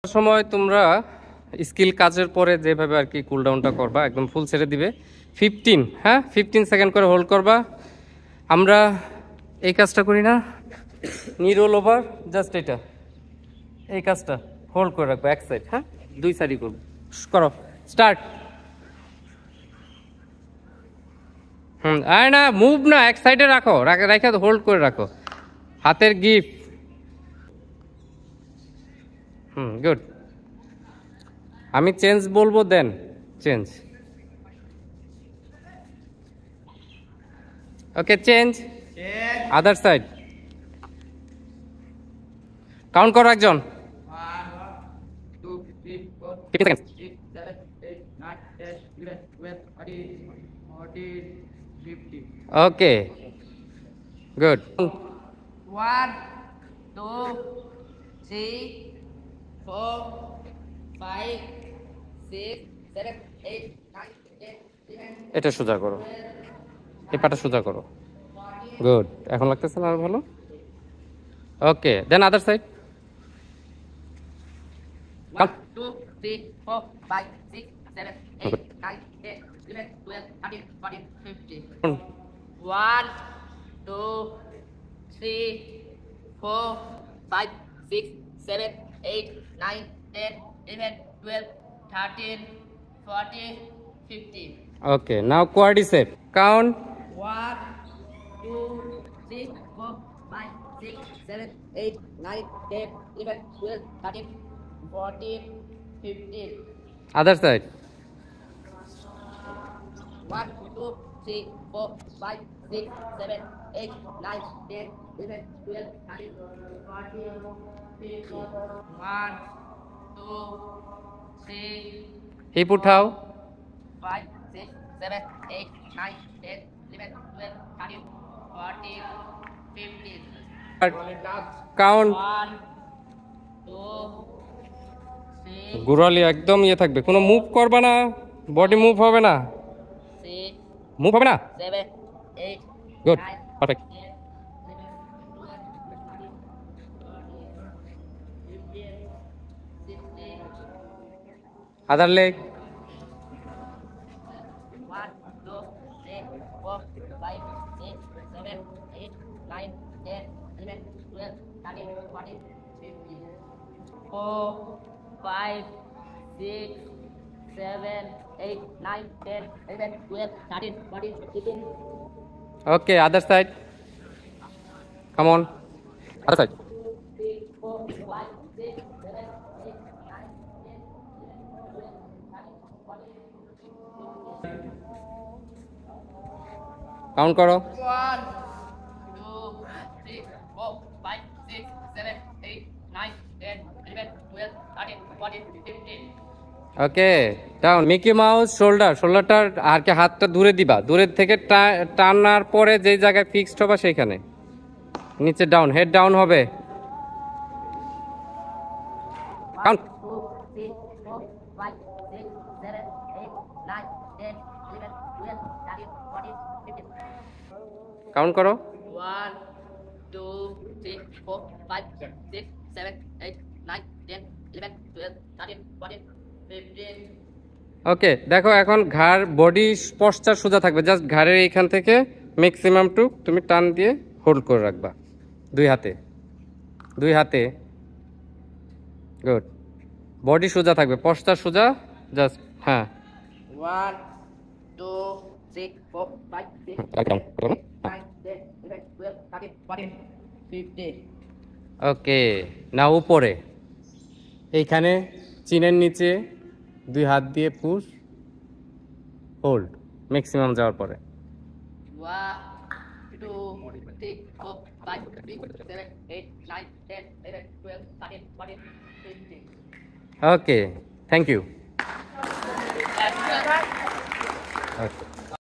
সময় তোমরা স্কিল কাজের পরে যেভাবে আর কি কুলডাউনটা করবা একদম ফুল ছেড়ে দিবে 15 হ্যাঁ 15 সেকেন্ড করে হোল্ড করবা। আমরা এই কাজটা করি না, নি রোল ওভার, জাস্ট এটা এই কাজটা হোল্ড করে রাখবো এক সাইড, হ্যাঁ দুই সাইডই করবো। করো স্টার্ট। আরে না মুভ না, এক সাইডে রাখো, রাখে হোল্ড করে রাখো, হাতের গিফট। গুড। আমি চেঞ্জ বলবো, then change. Okay change, other side. Count করো একজন। Okay good. 1 2 3 4 5 6 7 8 9 10 11 এটা সোজা করো, এই পাটা সোজা করো। গুড, এখন লাগতেছে না আর ভালো। ওকে দেন আদার সাইড। 1 2 3 4 5 6 7 8 9 10 11 12 13 14 15 1 2 3 4 5 6 7 8 9 10 11 12 13 14 15 ওকে নাও quadricep count. 1 2 3 4 5 6 7 8 9 10 11 12 13 14 15 other side. 1 2 3 4 5 6 7 8 9 10 11 12 13 14 15 1 2 3 heap উঠাও। 5 6 7 8 9 10 11 12 13 14 15 কাউন্ট। 1 2 3 গুরালি একদম ইয়ে থাকবে, কোনো মুভ করবে না, বডি মুভ হবে না, 6 মুভ হবে না। 7 8 good, perfect. 9 other leg. 1 2 3 4 5 6 7 8 9 10 11 12 13 14 15 4 5 6 7 8 9 10 11 12 13 14 15 okay other side, come on other side. 3 4 5 6 7 8 9 10 11 12 13 14 count করো। 1 2 3 4 5 6 7 8 9 10 11 12 13 14 15 ওকে ডাউন। মিকি মাউস শোল্ডার, শোল্ডারটার আর কি হাতটা দূরে দিবা, দূরের থেকে টানার পরে যেই জায়গায় ফিক্সড হবে সেইখানে নিচে ডাউন, হেড ডাউন হবে। কাউন্ট। 2 3 4 5 6 7 8 9 10 11 12 13 14 15 কাউন্ট করো। 1 2 3 4 5 6 7 8 9 10 11 12 13 14 15 ওকে দেখো এখন ঘাড় বডি পশ্চার সোজা থাকবে, জাস্ট ঘাড়ের এইখান থেকে ম্যাক্সিমাম টুক তুমি টান দিয়ে হোল্ড করে রাখবা দুই হাতে, দুই হাতে। গুড, বডি সোজা থাকবে, পশ্চার সোজা, জাস্ট হ্যাঁ। 1 2 3 4 5 6 একদম 9 10 11 12 13 14 15 ওকে না উপরে এইখানে চিনের নিচে দুই হাত দিয়ে পুশ হোল্ড ম্যাক্সিমাম যাওয়ার পরে। 1 2 3 4 5 6 7 8 9 10 11 12 13 14 15 ওকে থ্যাংক ইউ। ওকে